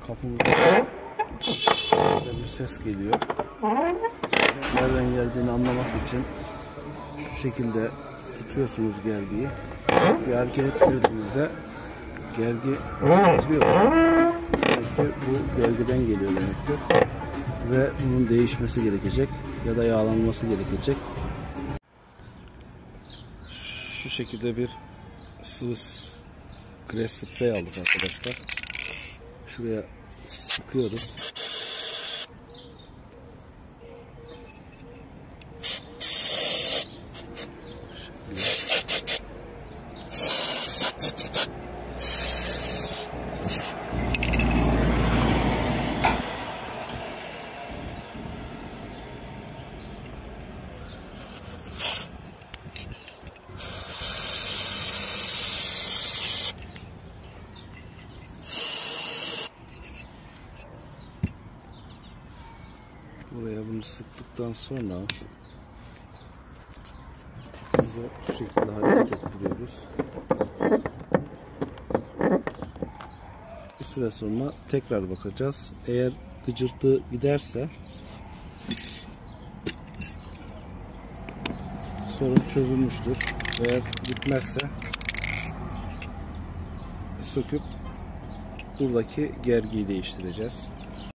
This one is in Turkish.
kapımızda bir ses geliyor. Nereden geldiğini anlamak için şu şekilde tutuyorsunuz gergiyi. Bir hareket ettirdiğinizde gergi titriyor. Demek ki bu gergiden geliyor demektir. Ve bunun değişmesi gerekecek ya da yağlanması gerekecek. Şu şekilde bir sıvı gres sprey aldık arkadaşlar. Şuraya sıkıyoruz. Buraya bunu sıktıktan sonra şu şekilde hareket ettiriyoruz. Bir süre sonra tekrar bakacağız. Eğer gıcırtı giderse sorun çözülmüştür. Eğer gitmezse söküp buradaki gergiyi değiştireceğiz.